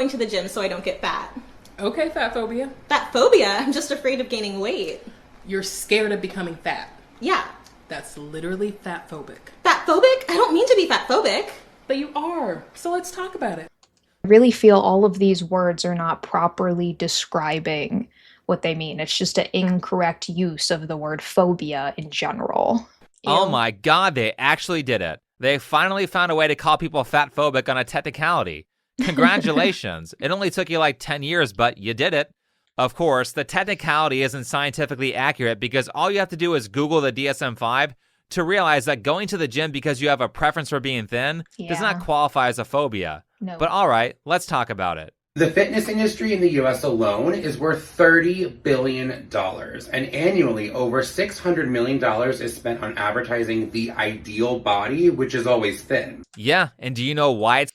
going to the gym so I don't get fat. Okay, fat phobia. Fat phobia? I'm just afraid of gaining weight. You're scared of becoming fat. Yeah. That's literally fat phobic. Fat phobic? I don't mean to be fat phobic. But you are. So let's talk about it. I really feel all of these words are not properly describing what they mean. It's just an incorrect use of the word phobia in general. Oh my God, they actually did it. They finally found a way to call people fat phobic on a technicality. Congratulations. It only took you like 10 years, but you did it. Of course, the technicality isn't scientifically accurate because all you have to do is Google the DSM-5 to realize that going to the gym because you have a preference for being thin does not qualify as a phobia. No. But all right, let's talk about it. The fitness industry in the US alone is worth $30 billion, and annually over $600 million is spent on advertising the ideal body, which is always thin. Yeah, and do you know why it's...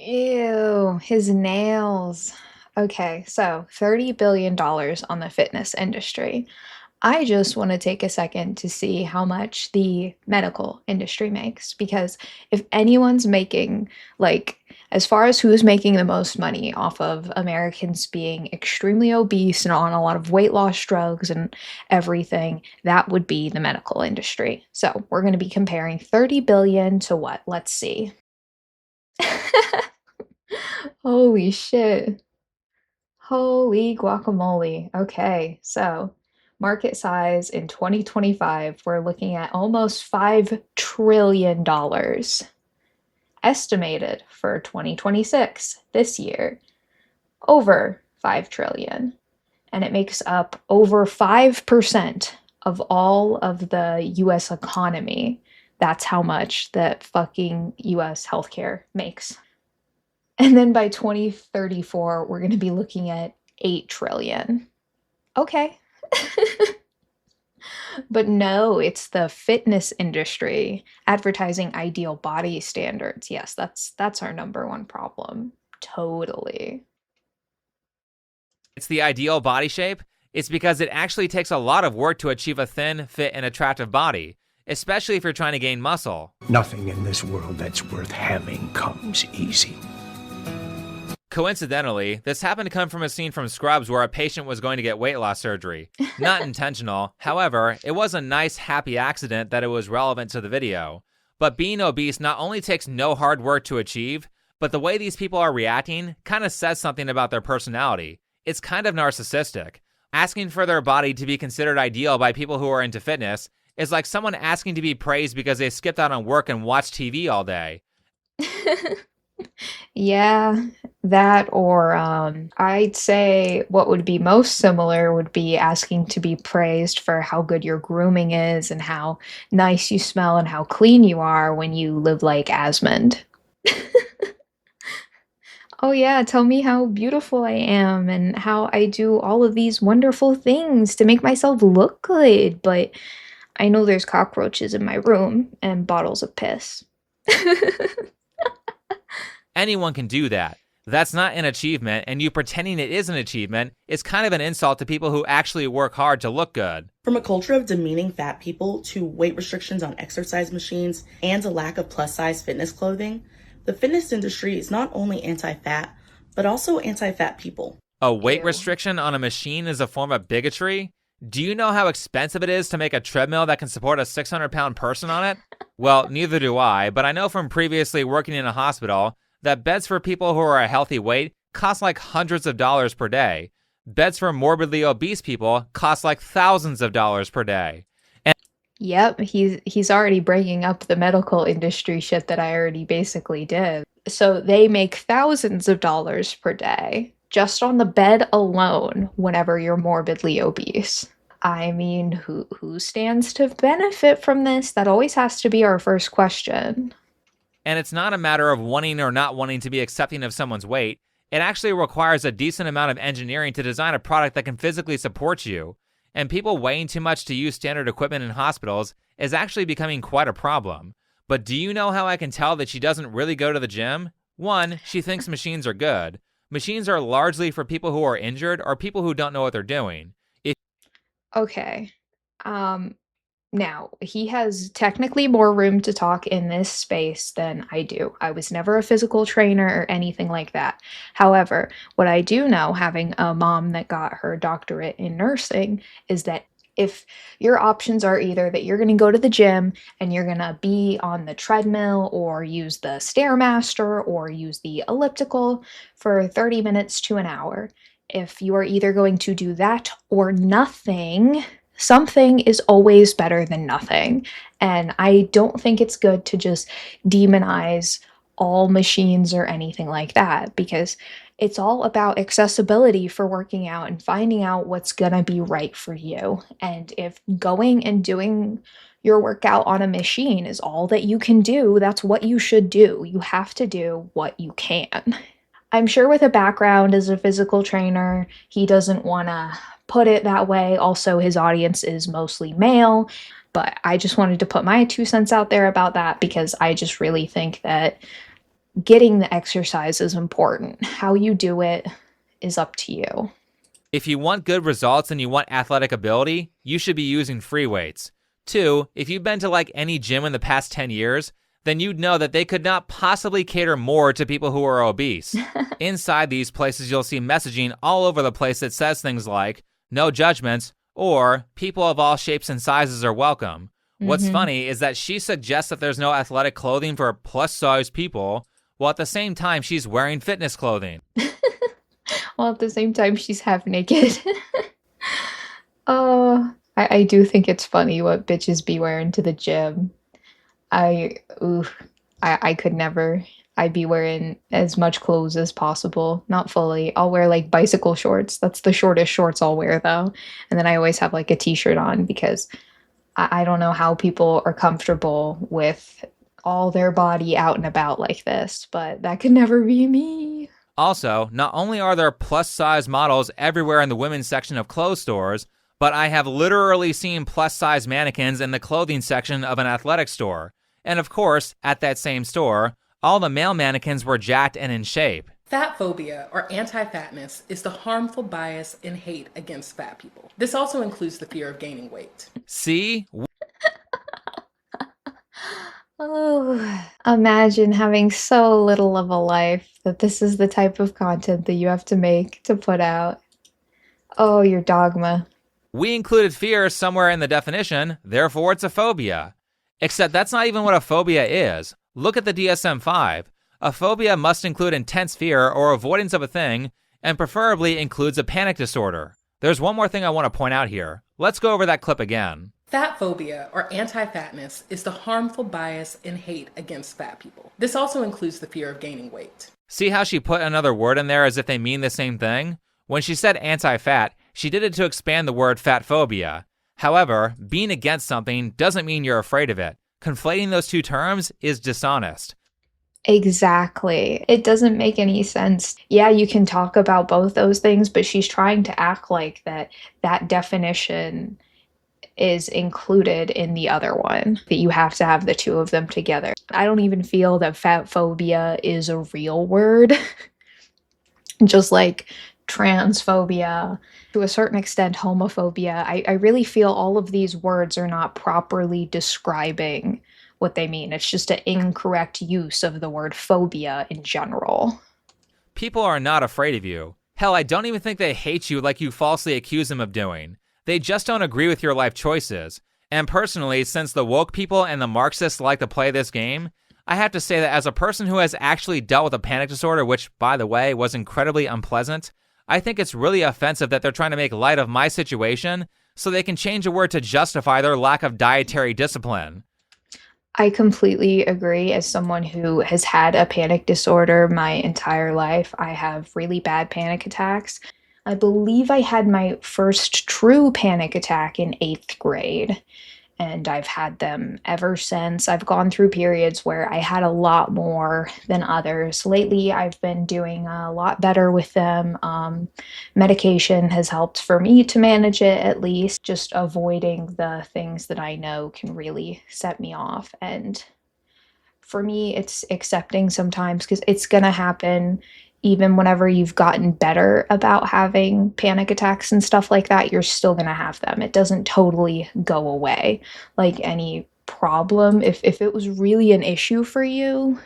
Ew, his nails. Okay, so $30 billion on the fitness industry. I just want to take a second to see how much the medical industry makes, because if anyone's making, like, as far as who's making the most money off of Americans being extremely obese and on a lot of weight loss drugs and everything, that would be the medical industry. So we're going to be comparing 30 billion to what? Let's see. Holy shit. Holy guacamole. Okay, so market size in 2025, we're looking at almost $5 trillion. Estimated for 2026, this year, over 5 trillion. And it makes up over 5% of all of the US economy. That's how much that fucking US healthcare makes. And then by 2034, we're going to be looking at 8 trillion. Okay. But no, it's the fitness industry advertising ideal body standards. Yes, that's our number one problem. Totally. It's the ideal body shape. It's because it actually takes a lot of work to achieve a thin, fit, and attractive body, especially if you're trying to gain muscle. Nothing in this world that's worth having comes easy. Coincidentally, this happened to come from a scene from Scrubs where a patient was going to get weight loss surgery. Not intentional. However, it was a nice, happy accident that it was relevant to the video. But being obese not only takes no hard work to achieve, but the way these people are reacting kind of says something about their personality. It's kind of narcissistic. Asking for their body to be considered ideal by people who are into fitness is like someone asking to be praised because they skipped out on work and watched TV all day. Yeah, that or I'd say what would be most similar would be asking to be praised for how good your grooming is and how nice you smell and how clean you are when you live like Asmund. Oh yeah, tell me how beautiful I am and how I do all of these wonderful things to make myself look good, but I know there's cockroaches in my room and bottles of piss. Anyone can do that. That's not an achievement, and you pretending it is an achievement is kind of an insult to people who actually work hard to look good. From a culture of demeaning fat people to weight restrictions on exercise machines and a lack of plus-size fitness clothing, the fitness industry is not only anti-fat, but also anti-fat people. A weight restriction on a machine is a form of bigotry? Do you know how expensive it is to make a treadmill that can support a 600-pound person on it? Well, neither do I, but I know from previously working in a hospital that beds for people who are a healthy weight cost like hundreds of dollars per day. Beds for morbidly obese people cost like thousands of dollars per day. Yep, he's already breaking up the medical industry shit that I already basically did. So they make thousands of dollars per day just on the bed alone whenever you're morbidly obese. I mean, who stands to benefit from this? That always has to be our first question. And it's not a matter of wanting or not wanting to be accepting of someone's weight. It actually requires a decent amount of engineering to design a product that can physically support you. And people weighing too much to use standard equipment in hospitals is actually becoming quite a problem. But do you know how I can tell that she doesn't really go to the gym? One, she thinks machines are good. Machines are largely for people who are injured or people who don't know what they're doing. Okay. Now, he has technically more room to talk in this space than I do. I was never a physical trainer or anything like that. However, what I do know, having a mom that got her doctorate in nursing, is that if your options are either that you're going to go to the gym and you're going to be on the treadmill or use the Stairmaster or use the elliptical for 30 minutes to an hour, if you are either going to do that or nothing, something is always better than nothing. And I don't think it's good to just demonize all machines or anything like that, because it's all about accessibility for working out and finding out what's gonna be right for you. And if going and doing your workout on a machine is all that you can do, that's what you should do. You have to do what you can. I'm sure with a background as a physical trainer, he doesn't want to put it that way. Also, his audience is mostly male, but I just wanted to put my 2 cents out there about that because I just really think that getting the exercise is important. How you do it is up to you. If you want good results and you want athletic ability, you should be using free weights. 2, if you've been to like any gym in the past 10 years, then you'd know that they could not possibly cater more to people who are obese. Inside these places, you'll see messaging all over the place that says things like, no judgments, or people of all shapes and sizes are welcome. What's funny is that she suggests that there's no athletic clothing for plus-size people, while at the same time she's wearing fitness clothing. While at the same time she's half naked. Oh, I do think it's funny what bitches be wearing to the gym. I could never. I'd be wearing as much clothes as possible. Not fully. I'll wear like bicycle shorts. That's the shortest shorts I'll wear though. And then I always have like a t-shirt on because I don't know how people are comfortable with all their body out and about like this, but that could never be me. Also, not only are there plus-size models everywhere in the women's section of clothes stores, but I have literally seen plus-size mannequins in the clothing section of an athletic store. And of course, at that same store, all the male mannequins were jacked and in shape. Fat phobia, or anti-fatness, is the harmful bias and hate against fat people. This also includes the fear of gaining weight. See? Oh, imagine having so little of a life that this is the type of content that you have to make to put out. Oh, your dogma. We included fear somewhere in the definition, therefore it's a phobia. Except that's not even what a phobia is. Look at the DSM-5. A phobia must include intense fear or avoidance of a thing, and preferably includes a panic disorder. There's one more thing I want to point out here. Let's go over that clip again. Fat phobia, or anti-fatness, is the harmful bias and hate against fat people. This also includes the fear of gaining weight. See how she put another word in there as if they mean the same thing? When she said anti-fat, she did it to expand the word fat phobia. However, being against something doesn't mean you're afraid of it. Conflating those two terms is dishonest. Exactly. It doesn't make any sense. Yeah, you can talk about both those things, but she's trying to act like that definition is included in the other one, that you have to have the two of them together. I don't even feel that fat phobia is a real word. Just like transphobia, to a certain extent homophobia. I really feel all of these words are not properly describing what they mean. It's just an incorrect use of the word phobia in general. People are not afraid of you. Hell, I don't even think they hate you like you falsely accuse them of doing. They just don't agree with your life choices. And personally, since the woke people and the Marxists like to play this game, I have to say that as a person who has actually dealt with a panic disorder, which, by the way, was incredibly unpleasant, I think it's really offensive that they're trying to make light of my situation so they can change a word to justify their lack of dietary discipline. I completely agree. As someone who has had a panic disorder my entire life, I have really bad panic attacks. I believe I had my first true panic attack in 8th grade, and I've had them ever since. I've gone through periods where I had a lot more than others. Lately, I've been doing a lot better with them. Medication has helped for me to manage it, at least. Just avoiding the things that I know can really set me off. And for me, it's accepting sometimes, because it's gonna happen. even whenever you've gotten better about having panic attacks and stuff like that, you're still going to have them. It doesn't totally go away like any problem. If it was really an issue for you,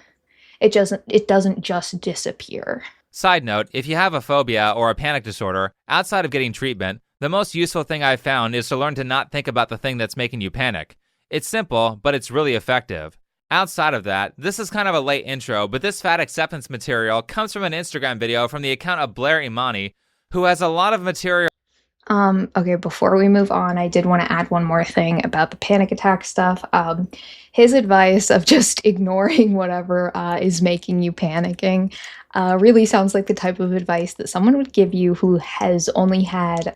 it doesn't just disappear. Side note, if you have a phobia or a panic disorder, outside of getting treatment, the most useful thing I've found is to learn to not think about the thing that's making you panic. It's simple, but it's really effective. Outside of that, this is kind of a late intro, but this fat acceptance material comes from an Instagram video from the account of Blair Imani, who has a lot of material. Okay, before we move on, I did want to add one more thing about the panic attack stuff. His advice of just ignoring whatever is making you panicking really sounds like the type of advice that someone would give you who has only had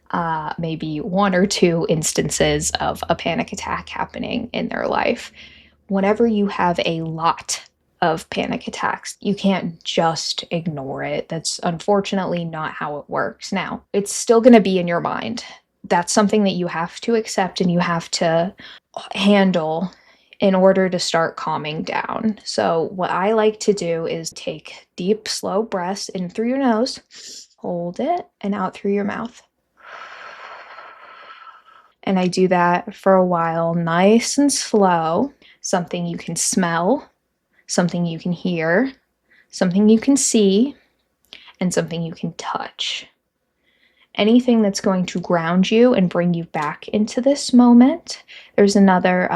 maybe one or two instances of a panic attack happening in their life. Whenever you have a lot of panic attacks, you can't just ignore it. That's unfortunately not how it works. Now, it's still going to be in your mind. That's something that you have to accept and you have to handle in order to start calming down. So what I like to do is take deep, slow breaths in through your nose, hold it, and out through your mouth. And I do that for a while, nice and slow. Something you can smell, something you can hear, something you can see, and something you can touch. Anything that's going to ground you and bring you back into this moment. There's another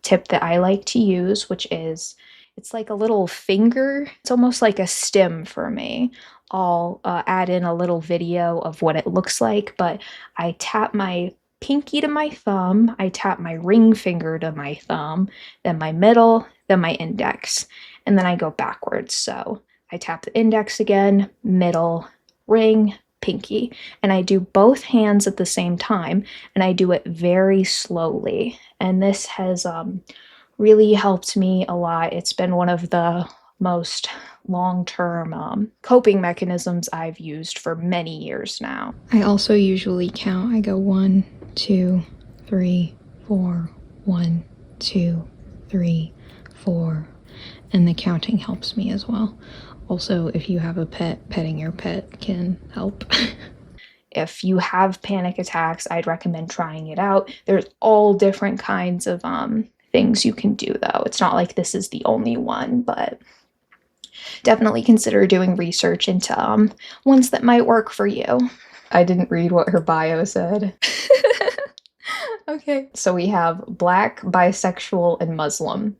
tip that I like to use, which is, it's like a little finger. It's almost like a stim for me. I'll add in a little video of what it looks like, but I tap my pinky to my thumb, I tap my ring finger to my thumb, then my middle, then my index, and then I go backwards. So I tap the index again, middle, ring, pinky, and I do both hands at the same time, and I do it very slowly. And this has really helped me a lot. It's been one of the most long-term coping mechanisms I've used for many years now. I also usually count. I go 1, 2, 3, 4, 1, 2, 3, 4, and the counting helps me as well. Also, if you have a pet, petting your pet can help. If you have panic attacks, I'd recommend trying it out. There's all different kinds of things you can do, though. It's not like this is the only one, but definitely consider doing research into ones that might work for you. I didn't read what her bio said. Okay. So we have Black, bisexual, and Muslim.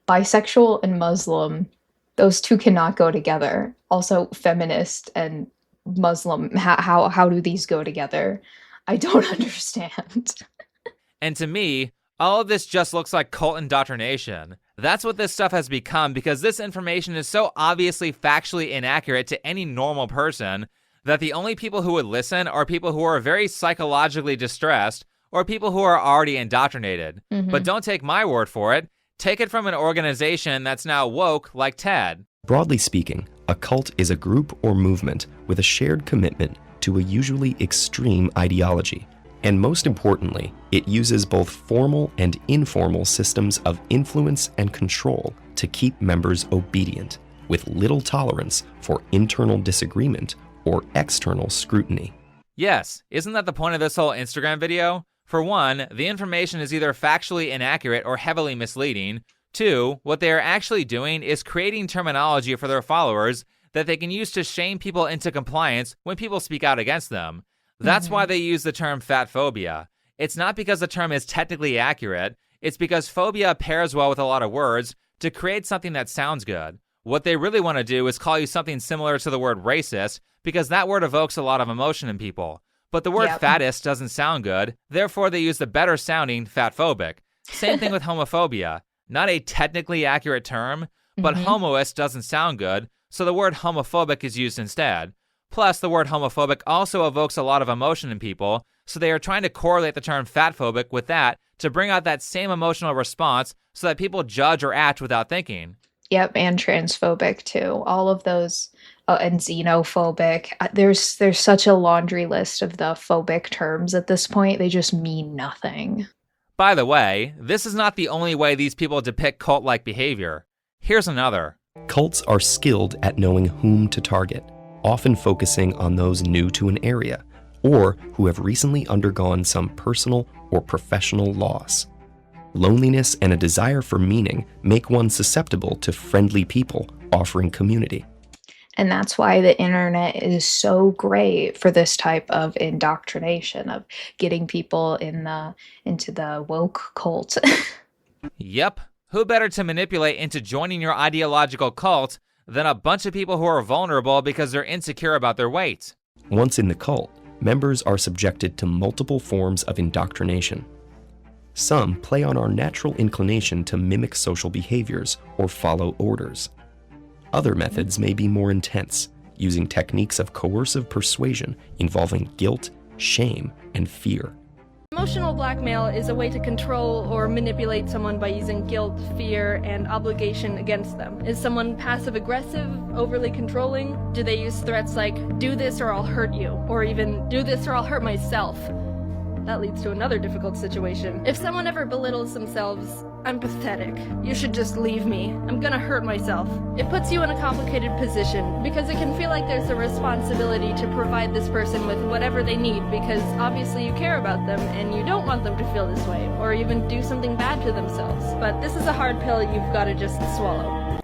Bisexual and Muslim, those two cannot go together. Also, feminist and Muslim, how do these go together? I don't understand. And to me, all of this just looks like cult indoctrination. That's what this stuff has become, because this information is so obviously factually inaccurate to any normal person that the only people who would listen are people who are very psychologically distressed or people who are already indoctrinated. But don't take my word for it. Take it from an organization that's now woke like TED. Broadly speaking, a cult is a group or movement with a shared commitment to a usually extreme ideology. And most importantly, it uses both formal and informal systems of influence and control to keep members obedient, with little tolerance for internal disagreement or external scrutiny. Yes, isn't that the point of this whole Instagram video? For one, the information is either factually inaccurate or heavily misleading. Two, what they are actually doing is creating terminology for their followers that they can use to shame people into compliance when people speak out against them. That's why they use the term fat phobia. It's not because the term is technically accurate, it's because phobia pairs well with a lot of words to create something that sounds good. What they really want to do is call you something similar to the word racist, because that word evokes a lot of emotion in people. But the word fattest doesn't sound good, therefore they use the better sounding fatphobic. Same thing with homophobia. Not a technically accurate term, but homoist doesn't sound good, so the word homophobic is used instead. Plus, the word homophobic also evokes a lot of emotion in people, so they are trying to correlate the term fatphobic with that to bring out that same emotional response so that people judge or act without thinking. Yep, and transphobic too. All of those, and xenophobic. There's such a laundry list of the phobic terms at this point. They just mean nothing. By the way, this is not the only way these people depict cult-like behavior. Here's another. Cults are skilled at knowing whom to target. often focusing on those new to an area or who have recently undergone some personal or professional loss. Loneliness and a desire for meaning make one susceptible to friendly people offering community. And that's why the internet is so great for this type of indoctrination of getting people into the woke cult. Yep. Who better to manipulate into joining your ideological cult than a bunch of people who are vulnerable because they're insecure about their weight? Once in the cult, members are subjected to multiple forms of indoctrination. Some play on our natural inclination to mimic social behaviors or follow orders. Other methods may be more intense, using techniques of coercive persuasion involving guilt, shame, and fear. Emotional blackmail is a way to control or manipulate someone by using guilt, fear, and obligation against them. Is someone passive-aggressive, overly controlling? Do they use threats like, do this or I'll hurt you, or even, do this or I'll hurt myself? That leads to another difficult situation. If someone ever belittles themselves, I'm pathetic. You should just leave me. I'm gonna hurt myself. It puts you in a complicated position because it can feel like there's a responsibility to provide this person with whatever they need because obviously you care about them and you don't want them to feel this way or even do something bad to themselves. But this is a hard pill you've got to just swallow.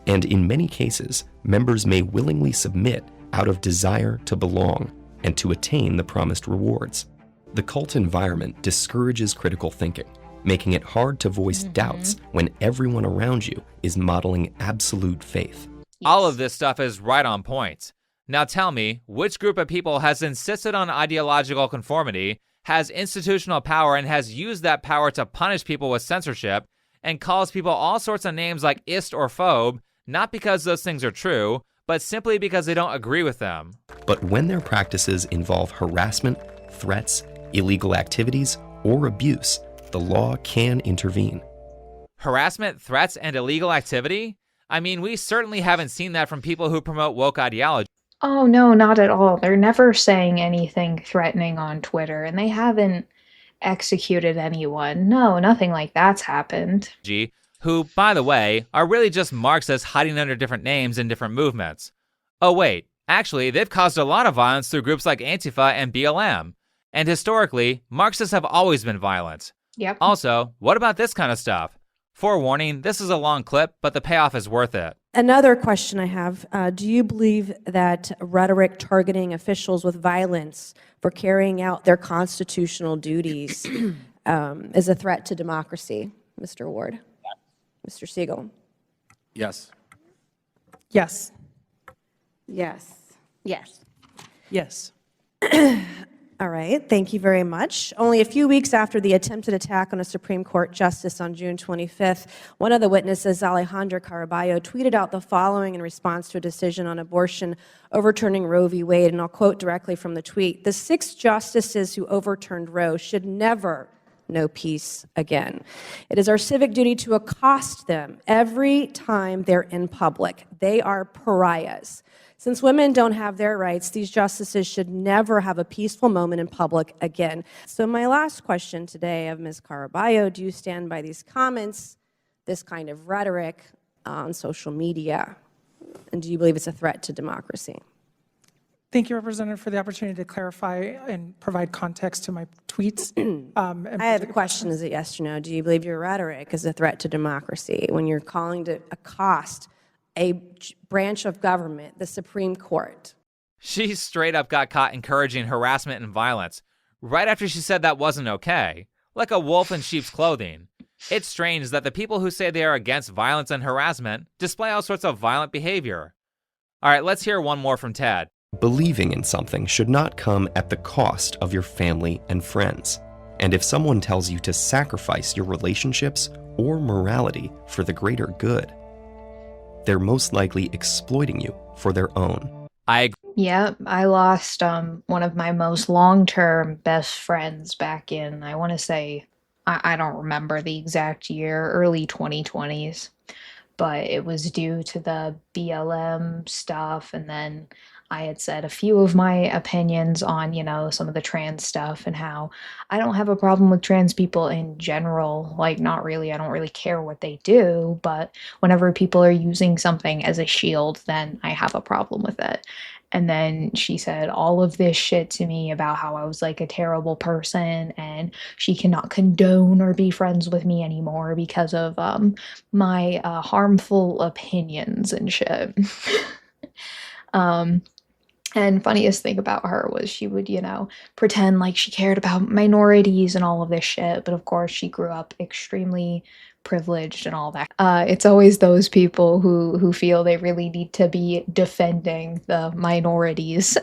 And in many cases, members may willingly submit out of desire to belong and to attain the promised rewards. The cult environment discourages critical thinking, making it hard to voice doubts when everyone around you is modeling absolute faith. All of this stuff is right on point. Now tell me, which group of people has insisted on ideological conformity, has institutional power, and has used that power to punish people with censorship, and calls people all sorts of names like ist or phobe, not because those things are true, but simply because they don't agree with them? But when their practices involve harassment, threats, illegal activities, or abuse, the law can intervene. Harassment, threats, and illegal activity? I mean, we certainly haven't seen that from people who promote woke ideology. Oh, no, not at all. They're never saying anything threatening on Twitter, and they haven't executed anyone. No, nothing like that's happened. Who, by the way, are really just Marxists hiding under different names in different movements. Oh wait, actually, they've caused a lot of violence through groups like Antifa and BLM. And historically, Marxists have always been violent. Yep. Also, what about this kind of stuff? Forewarning, this is a long clip, but the payoff is worth it. Another question I have, do you believe that rhetoric targeting officials with violence for carrying out their constitutional duties is a threat to democracy, Mr. Ward? Mr. Siegel? Yes. Yes. Yes. Yes. Yes. All right, thank you very much. Only a few weeks after the attempted attack on a Supreme Court justice on June 25th, one of the witnesses, Alejandra Caraballo, tweeted out the following in response to a decision on abortion overturning Roe v. Wade, and I'll quote directly from the tweet: "The 6 justices who overturned Roe should never know peace again. It is our civic duty to accost them every time they're in public. They are pariahs. Since women don't have their rights, these justices should never have a peaceful moment in public again." So my last question today of Ms. Caraballo, do you stand by these comments, this kind of rhetoric on social media? And do you believe it's a threat to democracy? Thank you, Representative, for the opportunity to clarify and provide context to my tweets. I have a question, is it yes or no? Do you believe your rhetoric is a threat to democracy when you're calling to accost a branch of government, the Supreme Court? She straight up got caught encouraging harassment and violence right after she said that wasn't okay, like a wolf in sheep's clothing. It's strange that the people who say they are against violence and harassment display all sorts of violent behavior. All right, let's hear one more from Ted. Believing in something should not come at the cost of your family and friends. And if someone tells you to sacrifice your relationships or morality for the greater good, they're most likely exploiting you for their own. I agree. Yep, I lost one of my most long-term best friends back in, I want to say, I don't remember the exact year, early 2020s, but it was due to the BLM stuff, and then I had said a few of my opinions on, some of the trans stuff and how I don't have a problem with trans people in general. Like, not really. I don't really care what they do. But whenever people are using something as a shield, then I have a problem with it. And then she said all of this shit to me about how I was like a terrible person and she cannot condone or be friends with me anymore because of my harmful opinions and shit. um, and funniest thing about her was she would, pretend like she cared about minorities and all of this shit, but of course she grew up extremely privileged and all that. It's always those people who feel they really need to be defending the minorities.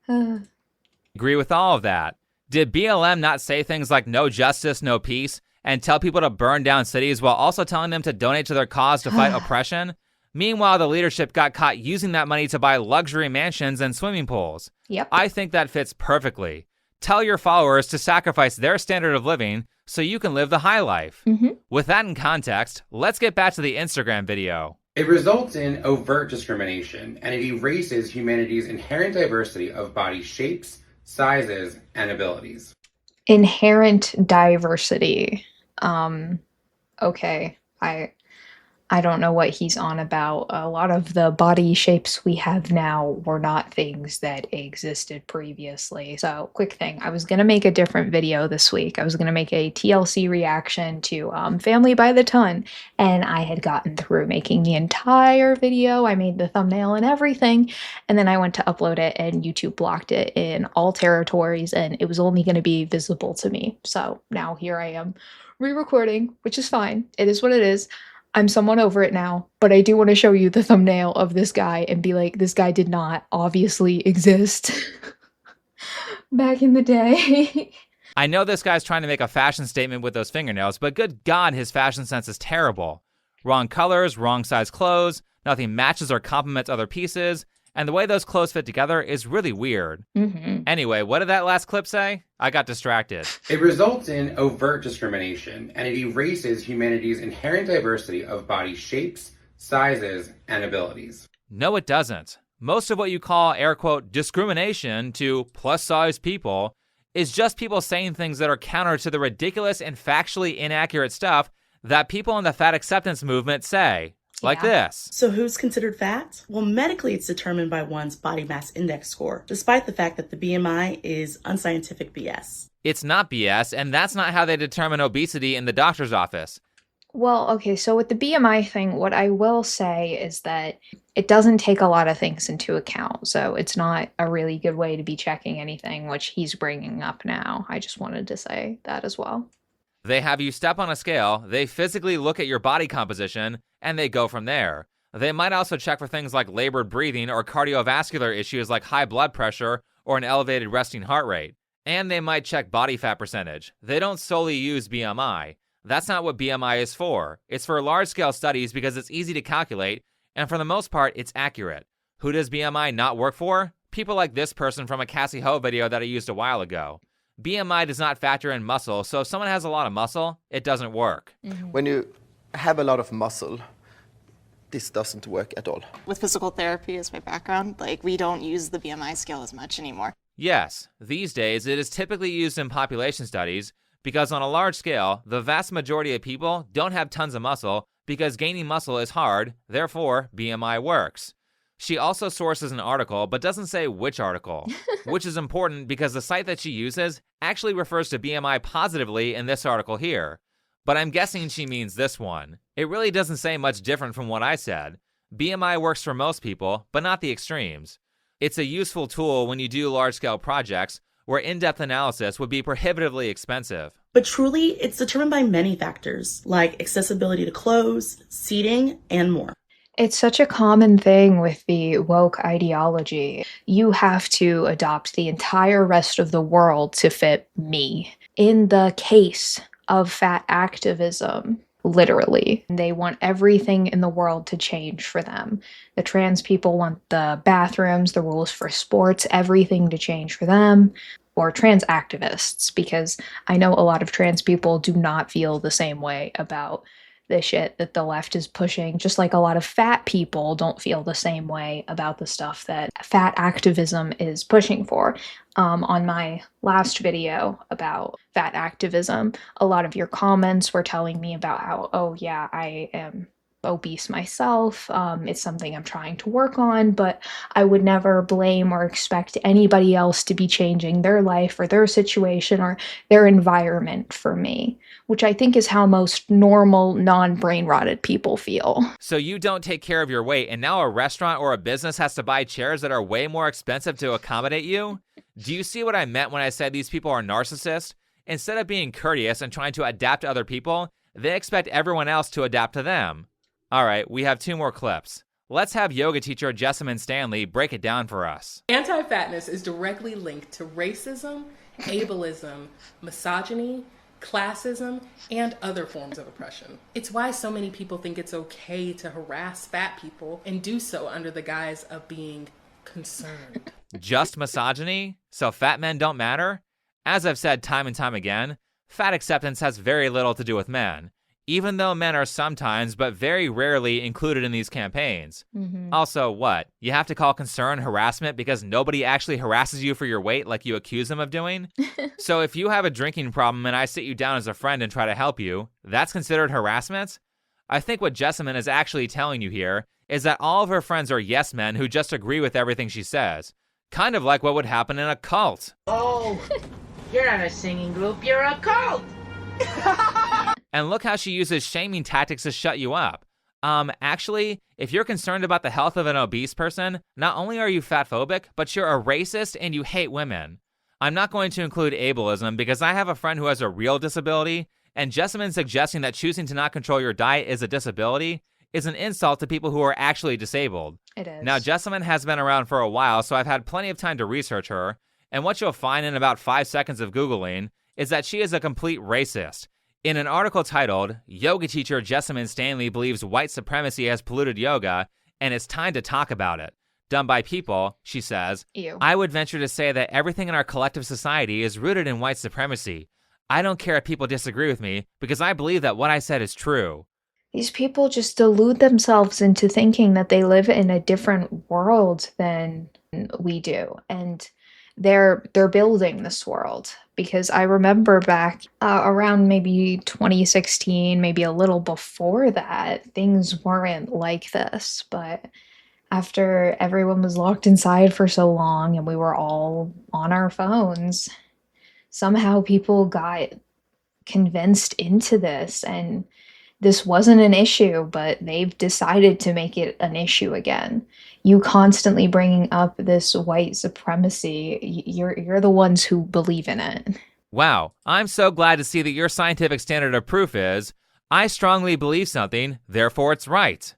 Agree with all of that. Did BLM not say things like no justice, no peace, and tell people to burn down cities while also telling them to donate to their cause to fight oppression? Meanwhile, the leadership got caught using that money to buy luxury mansions and swimming pools. Yep. I think that fits perfectly. Tell your followers to sacrifice their standard of living so you can live the high life. With that in context, let's get back to the Instagram video. It results in overt discrimination, and it erases humanity's inherent diversity of body shapes, sizes, and abilities. Inherent diversity. Okay. I don't know what he's on about. A lot of the body shapes we have now were not things that existed previously. So, quick thing, I was going to make a different video this week. I was going to make a TLC reaction to Family by the Ton, and I had gotten through making the entire video. I made the thumbnail and everything, and then I went to upload it, and YouTube blocked it in all territories, and it was only going to be visible to me. So, now here I am re-recording, which is fine. It is what it is. I'm somewhat over it now, but I do want to show you the thumbnail of this guy and be like, this guy did not obviously exist back in the day. I know this guy's trying to make a fashion statement with those fingernails, but good God, his fashion sense is terrible. Wrong colors, wrong size clothes, nothing matches or complements other pieces, and the way those clothes fit together is really weird. Anyway, what did that last clip say? I got distracted. It results in overt discrimination, and it erases humanity's inherent diversity of body shapes, sizes, and abilities. No, it doesn't. Most of what you call, air quote, discrimination to plus-size people is just people saying things that are counter to the ridiculous and factually inaccurate stuff that people in the fat acceptance movement say. Like this. So who's considered fat? Well, medically it's determined by one's body mass index score, despite the fact that the BMI is unscientific BS. It's not BS, and that's not how they determine obesity in the doctor's office. Well, okay, so with the BMI thing, what I will say is that it doesn't take a lot of things into account. So it's not a really good way to be checking anything, which he's bringing up now. I just wanted to say that as well. They have you step on a scale, they physically look at your body composition, and they go from there. They might also check for things like labored breathing or cardiovascular issues like high blood pressure or an elevated resting heart rate. And they might check body fat percentage. They don't solely use BMI. That's not what BMI is for. It's for large-scale studies because it's easy to calculate, and for the most part, it's accurate. Who does BMI not work for? People like this person from a Cassie Ho video that I used a while ago. BMI does not factor in muscle, so if someone has a lot of muscle, it doesn't work. When you have a lot of muscle, this doesn't work at all. With physical therapy as my background, we don't use the BMI scale as much anymore. Yes, these days it is typically used in population studies because on a large scale, the vast majority of people don't have tons of muscle because gaining muscle is hard, therefore BMI works. She also sources an article, but doesn't say which article, which is important because the site that she uses actually refers to BMI positively in this article here. But I'm guessing she means this one. It really doesn't say much different from what I said. BMI works for most people, but not the extremes. It's a useful tool when you do large-scale projects where in-depth analysis would be prohibitively expensive. But truly, it's determined by many factors, like accessibility to clothes, seating, and more. It's such a common thing with the woke ideology. You have to adopt the entire rest of the world to fit me. In the case of fat activism, literally, they want everything in the world to change for them. The trans people want the bathrooms, the rules for sports, everything to change for them. Or trans activists, because I know a lot of trans people do not feel the same way about the shit that the left is pushing, just like a lot of fat people don't feel the same way about the stuff that fat activism is pushing for. On my last video about fat activism, a lot of your comments were telling me about how, oh yeah, I am obese myself. It's something I'm trying to work on, but I would never blame or expect anybody else to be changing their life or their situation or their environment for me, which I think is how most normal, non-brain rotted people feel. So you don't take care of your weight, and now a restaurant or a business has to buy chairs that are way more expensive to accommodate you? Do you see what I meant when I said these people are narcissists? Instead of being courteous and trying to adapt to other people, they expect everyone else to adapt to them. All right, we have 2 more clips. Let's have yoga teacher Jessamine Stanley break it down for us. Anti-fatness is directly linked to racism, ableism, misogyny, classism, and other forms of oppression. It's why so many people think it's okay to harass fat people and do so under the guise of being concerned. Just misogyny? So fat men don't matter? As I've said time and time again, fat acceptance has very little to do with men, even though men are sometimes, but very rarely, included in these campaigns. Also, what? You have to call concern harassment because nobody actually harasses you for your weight like you accuse them of doing? So if you have a drinking problem and I sit you down as a friend and try to help you, that's considered harassment? I think what Jessamine is actually telling you here is that all of her friends are yes men who just agree with everything she says. Kind of like what would happen in a cult. Oh, you're not a singing group, you're a cult! And look how she uses shaming tactics to shut you up. Actually, if you're concerned about the health of an obese person, not only are you fatphobic, but you're a racist and you hate women. I'm not going to include ableism because I have a friend who has a real disability, and Jessamine suggesting that choosing to not control your diet is a disability is an insult to people who are actually disabled. It is. Now, Jessamine has been around for a while, so I've had plenty of time to research her, and what you'll find in about 5 seconds of Googling is that she is a complete racist. In an article titled, Yoga Teacher Jessamine Stanley Believes White Supremacy Has Polluted Yoga, and It's Time to Talk About It, done by people, she says, Ew. I would venture to say that everything in our collective society is rooted in white supremacy. I don't care if people disagree with me, because I believe that what I said is true. These people just delude themselves into thinking that they live in a different world than we do. And they're building this world, because I remember back around maybe 2016, maybe a little before that, things weren't like this. But after everyone was locked inside for so long and we were all on our phones, somehow people got convinced into this, and this wasn't an issue, but they've decided to make it an issue again. You constantly bringing up this white supremacy, you're the ones who believe in it. Wow, I'm so glad to see that your scientific standard of proof is, I strongly believe something, therefore it's right.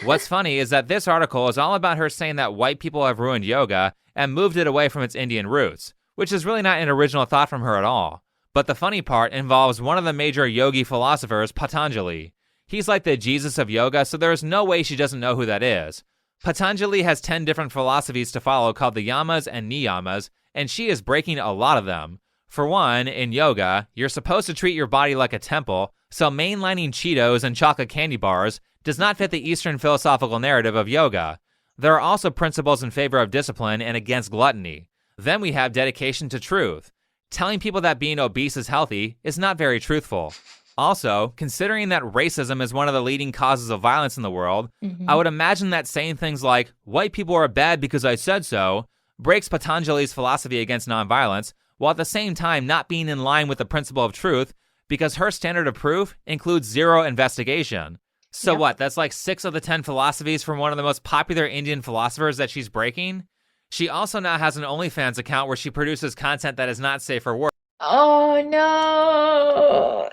What's funny is that this article is all about her saying that white people have ruined yoga and moved it away from its Indian roots, which is really not an original thought from her at all. But the funny part involves one of the major yogi philosophers, Patanjali. He's like the Jesus of yoga, so there is no way she doesn't know who that is. Patanjali has 10 different philosophies to follow called the yamas and niyamas, and she is breaking a lot of them. For one, in yoga, you're supposed to treat your body like a temple, so mainlining Cheetos and chocolate candy bars does not fit the Eastern philosophical narrative of yoga. There are also principles in favor of discipline and against gluttony. Then we have dedication to truth. Telling people that being obese is healthy is not very truthful. Also, considering that racism is one of the leading causes of violence in the world, I would imagine that saying things like, white people are bad because I said so, breaks Patanjali's philosophy against nonviolence, while at the same time not being in line with the principle of truth, because her standard of proof includes zero investigation. So what, that's like 6 of the 10 philosophies from one of the most popular Indian philosophers that she's breaking? She also now has an OnlyFans account where she produces content that is not safe for work. Oh no!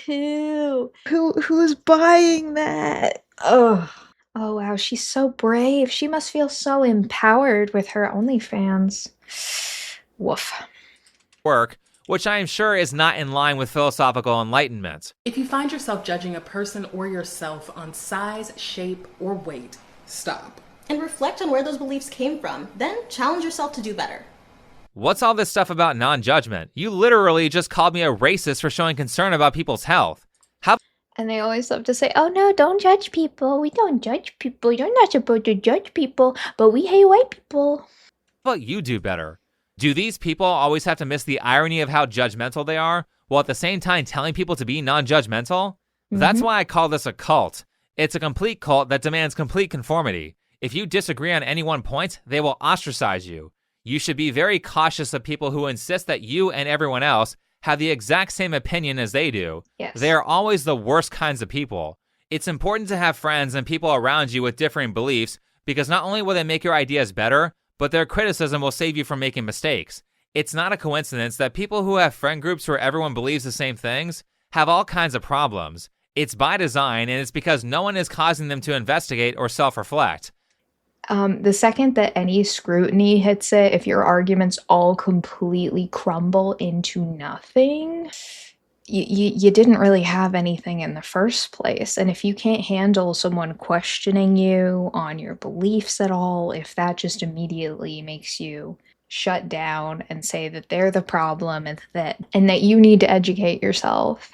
Ew. Who's buying that? Oh. Oh wow, she's so brave. She must feel so empowered with her OnlyFans. Woof. Work, which I am sure is not in line with philosophical enlightenment. If you find yourself judging a person or yourself on size, shape, or weight, stop. And reflect on where those beliefs came from. Then challenge yourself to do better. What's all this stuff about non-judgment? You literally just called me a racist for showing concern about people's health. How? And they always love to say, oh no, don't judge people. We don't judge people. You're not supposed to judge people, but we hate white people. How about you do better? Do these people always have to miss the irony of how judgmental they are, while at the same time telling people to be non-judgmental? That's why I call this a cult. It's a complete cult that demands complete conformity. If you disagree on any one point, they will ostracize you. You should be very cautious of people who insist that you and everyone else have the exact same opinion as they do. Yes. They are always the worst kinds of people. It's important to have friends and people around you with differing beliefs because not only will they make your ideas better, but their criticism will save you from making mistakes. It's not a coincidence that people who have friend groups where everyone believes the same things have all kinds of problems. It's by design, and it's because no one is causing them to investigate or self-reflect. The second that any scrutiny hits it, if your arguments all completely crumble into nothing, you didn't really have anything in the first place. And if you can't handle someone questioning you on your beliefs at all, if that just immediately makes you shut down and say that they're the problem and that you need to educate yourself,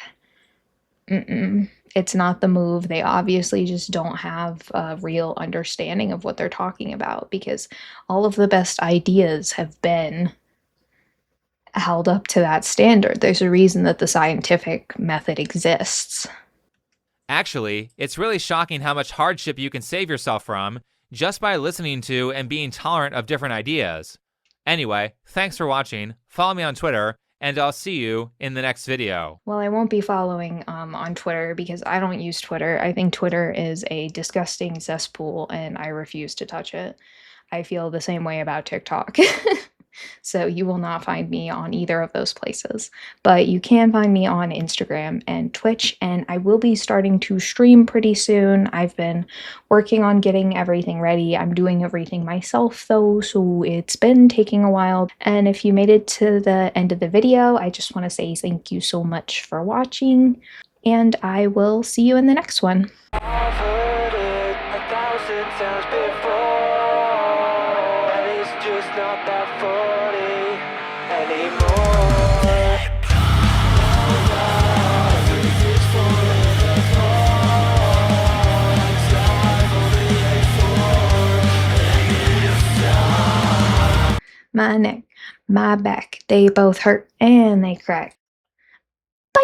it's not the move. They obviously just don't have a real understanding of what they're talking about, because all of the best ideas have been held up to that standard. There's a reason that the scientific method exists. Actually, it's really shocking how much hardship you can save yourself from just by listening to and being tolerant of different ideas. Anyway, thanks for watching. Follow me on Twitter, and I'll see you in the next video. Well, I won't be following on Twitter because I don't use Twitter. I think Twitter is a disgusting cesspool and I refuse to touch it. I feel the same way about TikTok. So you will not find me on either of those places. But you can find me on Instagram and Twitch, and I will be starting to stream pretty soon. I've been working on getting everything ready. I'm doing everything myself though, so it's been taking a while. And if you made it to the end of the video, I just want to say thank you so much for watching, and I will see you in the next one. My neck, my back, they both hurt and they crack. Bye!